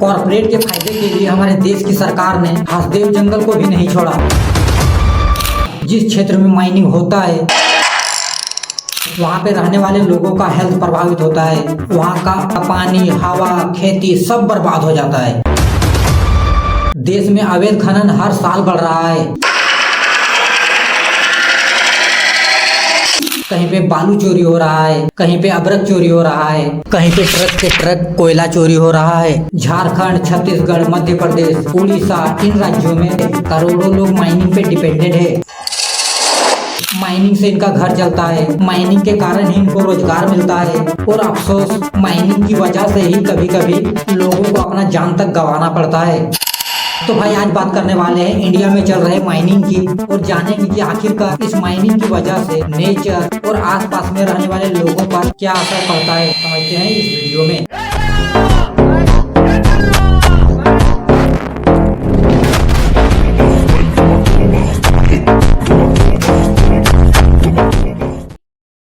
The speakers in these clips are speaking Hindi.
कॉर्पोरेट के फायदे के लिए हमारे देश की सरकार ने हसदेव जंगल को भी नहीं छोड़ा। जिस क्षेत्र में माइनिंग होता है वहाँ पे रहने वाले लोगों का हेल्थ प्रभावित होता है। वहाँ का पानी, हवा, खेती सब बर्बाद हो जाता है। देश में अवैध खनन हर साल बढ़ रहा है। कहीं पे बालू चोरी हो रहा है, कहीं पे अबरक चोरी हो रहा है, कहीं पे ट्रक के ट्रक कोयला चोरी हो रहा है। झारखंड, छत्तीसगढ़, मध्य प्रदेश, उड़ीसा, इन राज्यों में करोड़ों लोग माइनिंग पे डिपेंडेंट है। माइनिंग से इनका घर चलता है, माइनिंग के कारण ही इनको रोजगार मिलता है। और अफसोस, माइनिंग की वजह से ही कभी कभी लोगों को अपना जान तक गंवाना पड़ता है। तो भाई आज बात करने वाले हैं इंडिया में चल रहे माइनिंग की और जानेंगे कि आखिरकार इस माइनिंग की वजह से नेचर और आसपास में रहने वाले लोगों पर क्या असर पड़ता है, समझते हैं इस वीडियो में।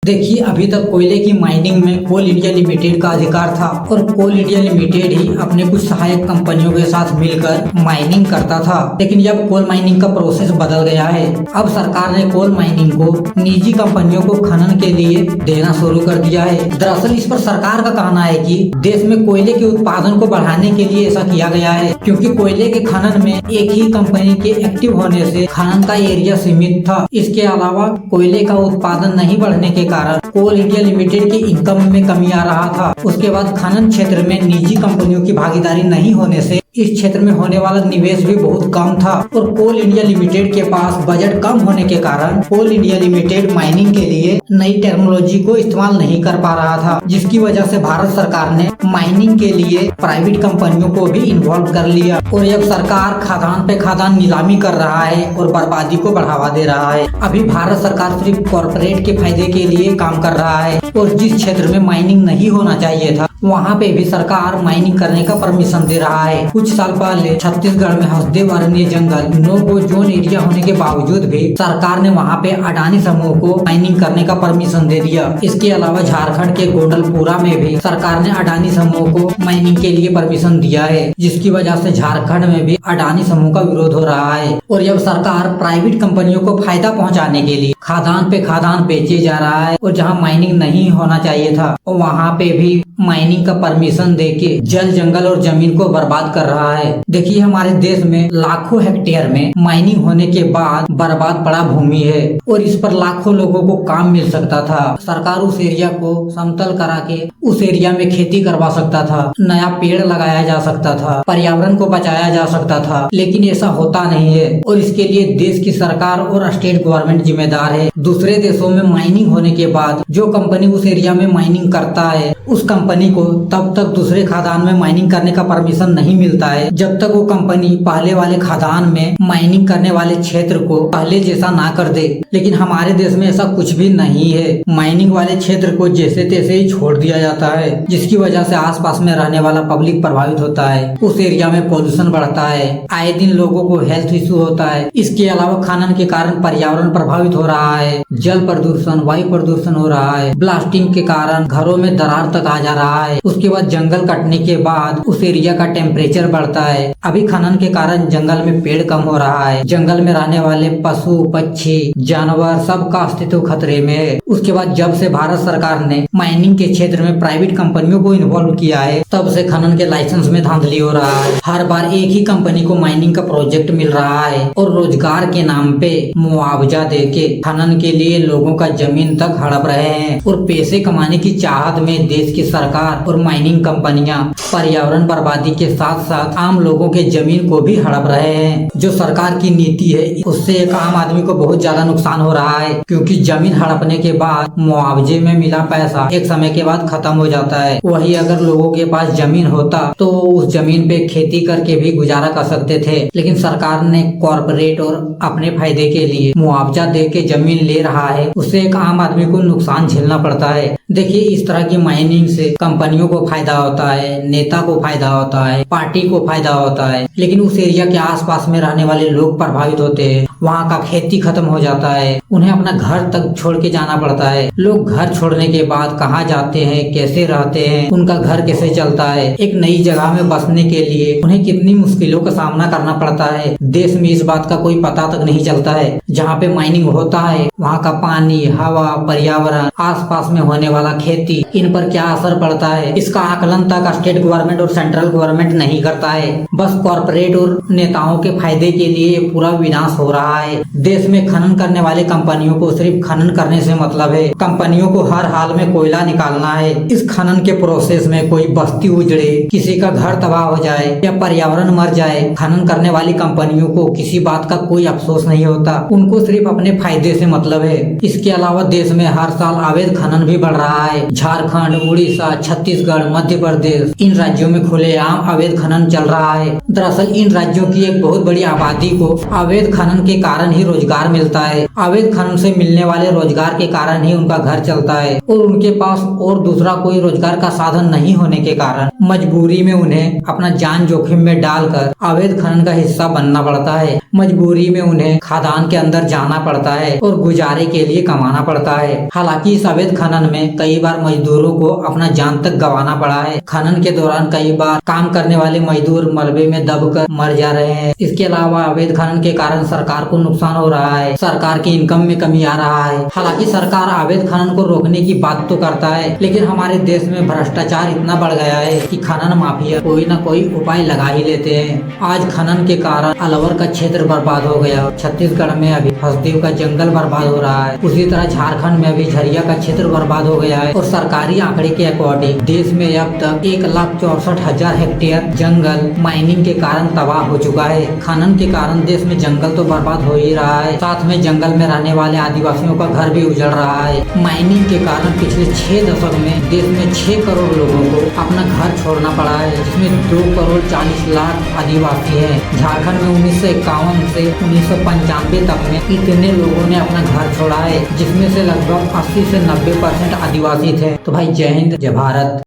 देखिए, अभी तक कोयले की माइनिंग में कोल इंडिया लिमिटेड का अधिकार था और कोल इंडिया लिमिटेड ही अपने कुछ सहायक कंपनियों के साथ मिलकर माइनिंग करता था। लेकिन जब कोल माइनिंग का प्रोसेस बदल गया है, अब सरकार ने कोल माइनिंग को निजी कंपनियों को खनन के लिए देना शुरू कर दिया है। दरअसल इस पर सरकार का कहना है कि देश में कोयले के उत्पादन को बढ़ाने के लिए ऐसा किया गया है, क्योंकि कोयले के खनन में एक ही कंपनी के एक्टिव होने से खनन का एरिया सीमित था। इसके अलावा कोयले का उत्पादन नहीं बढ़ने के कारण कोल इंडिया लिमिटेड की इनकम में कमी आ रहा था। उसके बाद खनन क्षेत्र में निजी कंपनियों की भागीदारी नहीं होने से इस क्षेत्र में होने वाला निवेश भी बहुत कम था और कोल इंडिया लिमिटेड के पास बजट कम होने के कारण कोल इंडिया लिमिटेड माइनिंग के लिए नई टेक्नोलॉजी को इस्तेमाल नहीं कर पा रहा था, जिसकी वजह से भारत सरकार ने माइनिंग के लिए प्राइवेट कंपनियों को भी इन्वॉल्व कर लिया। और अब सरकार खदान पे खदान नीलामी कर रहा है और बर्बादी को बढ़ावा दे रहा है। अभी भारत सरकार सिर्फ कॉर्पोरेट के फायदे के लिए काम कर रहा है और जिस क्षेत्र में माइनिंग नहीं होना चाहिए था वहाँ पे भी सरकार माइनिंग करने का परमिशन दे रहा है। कुछ साल पहले छत्तीसगढ़ में हसदेव अरण्य जंगल नो गो जोन एरिया होने के बावजूद भी सरकार ने वहाँ पे अडानी समूह को माइनिंग करने का परमिशन दे दिया। इसके अलावा झारखंड के गोंडलपुरा में भी सरकार ने अडानी समूह को माइनिंग के लिए परमिशन दिया है, जिसकी वजह से झारखंड में भी अडानी समूह का विरोध हो रहा है। और जब सरकार प्राइवेट कंपनियों को फायदा पहुँचाने के लिए खादान पे खादान बेचे जा रहा है और जहाँ माइनिंग नहीं होना चाहिए था वहाँ पे भी माइनिंग का परमिशन देके जल, जंगल और जमीन को बर्बाद कर रहा है। देखिए, हमारे देश में लाखों हेक्टेयर में माइनिंग होने के बाद बर्बाद पड़ा भूमि है और इस पर लाखों लोगों को काम मिल सकता था। सरकार उस एरिया को समतल करा के उस एरिया में खेती करवा सकता था, नया पेड़ लगाया जा सकता था, पर्यावरण को बचाया जा सकता था, लेकिन ऐसा होता नहीं है और इसके लिए देश की सरकार और स्टेट गवर्नमेंट जिम्मेदार है। दूसरे देशों में माइनिंग होने के बाद जो कंपनी उस एरिया में माइनिंग करता है उस कंपनी को तब तक दूसरे खादान में माइनिंग करने का परमिशन नहीं मिलता है जब तक वो कंपनी पहले वाले खादान में माइनिंग करने वाले क्षेत्र को पहले जैसा ना कर दे। लेकिन हमारे देश में ऐसा कुछ भी नहीं है। माइनिंग वाले क्षेत्र को जैसे तैसे ही छोड़ दिया जाता है, जिसकी वजह से आसपास में रहने वाला पब्लिक प्रभावित होता है। उस एरिया में पोल्यूशन बढ़ता है, आए दिन लोगों को हेल्थ इश्यू होता है। इसके अलावा खनन के कारण पर्यावरण प्रभावित हो रहा है, जल प्रदूषण, वायु प्रदूषण हो रहा है, ब्लास्टिंग के कारण घरों में दरार तक आ जा रहा है। उसके बाद जंगल कटने के बाद उस एरिया का टेम्परेचर बढ़ता है। अभी खनन के कारण जंगल में पेड़ कम हो रहा है, जंगल में रहने वाले पशु, पक्षी, जानवर सबका अस्तित्व खतरे में है। उसके बाद जब से भारत सरकार ने माइनिंग के क्षेत्र में प्राइवेट कंपनियों को इन्वॉल्व किया है तब से खनन के लाइसेंस में धांधली हो रहा है। हर बार एक ही कंपनी को माइनिंग का प्रोजेक्ट मिल रहा है और रोजगार के नाम पे मुआवजा देके खनन के लिए लोगों का जमीन तक हड़प रहे हैं और पैसे कमाने की चाहत में देश की सरकार और माइनिंग कंपनियां पर्यावरण बर्बादी के साथ साथ आम लोगों के जमीन को भी हड़प रहे हैं। जो सरकार की नीति है उससे एक आम आदमी को बहुत ज्यादा नुकसान हो रहा है, क्योंकि जमीन हड़पने के बाद मुआवजे में मिला पैसा एक समय के बाद खत्म हो जाता है। वही अगर लोगों के पास जमीन होता तो उस जमीन पे खेती करके भी गुजारा कर सकते थे। लेकिन सरकार ने कॉर्पोरेट और अपने फायदे के लिए मुआवजा दे के जमीन ले रहा है, उससे एक आम आदमी को नुकसान झेलना पड़ता है। देखिए, इस तरह की माइनिंग से कंपनियों को फायदा होता है, नेता को फायदा होता है, पार्टी को फायदा होता है, लेकिन उस एरिया के आसपास में रहने वाले लोग प्रभावित होते हैं वहाँ का खेती खत्म हो जाता है, उन्हें अपना घर तक छोड़ के जाना पड़ता है। लोग घर छोड़ने के बाद कहाँ जाते हैं, कैसे रहते हैं, उनका घर कैसे चलता है, एक नई जगह में बसने के लिए उन्हें कितनी मुश्किलों का सामना करना पड़ता है, देश में इस बात का कोई पता तक नहीं चलता है। जहाँ पे माइनिंग होता है वहाँ का पानी, हवा, पर्यावरण, आसपास में होने वाला खेती, इन पर क्या असर पड़ता है, इसका आकलन तक स्टेट गवर्नमेंट और सेंट्रल गवर्नमेंट नहीं करता है। बस कॉर्पोरेट और नेताओं के फायदे के लिए पूरा विनाश हो रहा है। देश में खनन करने वाले कंपनियों को सिर्फ खनन करने से मतलब है। कंपनियों को हर हाल में कोयला निकालना है। इस खनन के प्रोसेस में कोई बस्ती उजड़े, किसी का घर तबाह हो जाए या पर्यावरण मर जाए, खनन करने वाली कंपनियों को किसी बात का कोई अफसोस नहीं होता। उनको सिर्फ अपने फायदे से मतलब है। इसके अलावा देश में हर साल अवैध खनन भी बढ़ रहा है। झारखंड, उड़ीसा, छत्तीसगढ़, मध्य प्रदेश, इन राज्यों में खुलेआम अवैध खनन चल रहा है। दरअसल इन राज्यों की एक बहुत बड़ी आबादी को अवैध खनन के कारण ही रोजगार मिलता है। अवैध खनन से मिलने वाले रोजगार के कारण ही उनका घर चलता है और उनके पास और दूसरा कोई रोजगार का साधन नहीं होने के कारण मजबूरी में उन्हें अपना जान जोखिम में डालकर अवैध खनन का हिस्सा बनना पड़ता है। मजबूरी में उन्हें खदान के अंदर जाना पड़ता है और गुजारे के लिए कमाना पड़ता है। हालांकि इस अवैध खनन में कई बार मजदूरों को अपना जान तक गंवाना पड़ा है। खनन के दौरान कई बार काम करने वाले मजदूर मलबे में दबकर मर जा रहे हैं। इसके अलावा अवैध खनन के कारण सरकार को नुकसान हो रहा है, सरकार की इनकम में कमी आ रहा है। हालांकि सरकार अवैध खनन को रोकने की बात तो करता है, लेकिन हमारे देश में भ्रष्टाचार इतना बढ़ गया है कि खनन माफिया कोई न कोई उपाय लगा ही लेते हैं। आज खनन के कारण अलवर का क्षेत्र बर्बाद हो गया। छत्तीसगढ़ में अभी हसदेव का जंगल बर्बाद हो रहा है। उसी तरह झारखंड में अभी झरिया का क्षेत्र बर्बाद हो गया है और सरकारी आंकड़े के अकॉर्डिंग देश में अब तक 1,64,000 हेक्टेयर जंगल माइनिंग के कारण तबाह हो चुका है। खनन के कारण देश में जंगल तो बर्बाद हो ही रहा है, साथ में जंगल में रहने वाले आदिवासियों का घर भी उजड़ रहा है। माइनिंग के कारण पिछले 6 दशक में देश में 6 करोड़ लोगों को अपना घर छोड़ना पड़ा है, जिसमें 2 करोड़ 40 लाख आदिवासी हैं। झारखंड में 1951 से 1995 तक में इतने लोगों ने अपना घर छोड़ा है, जिसमें से लगभग 80 से 90% आदिवासी थे। तो भाई जय हिंद, जय भारत।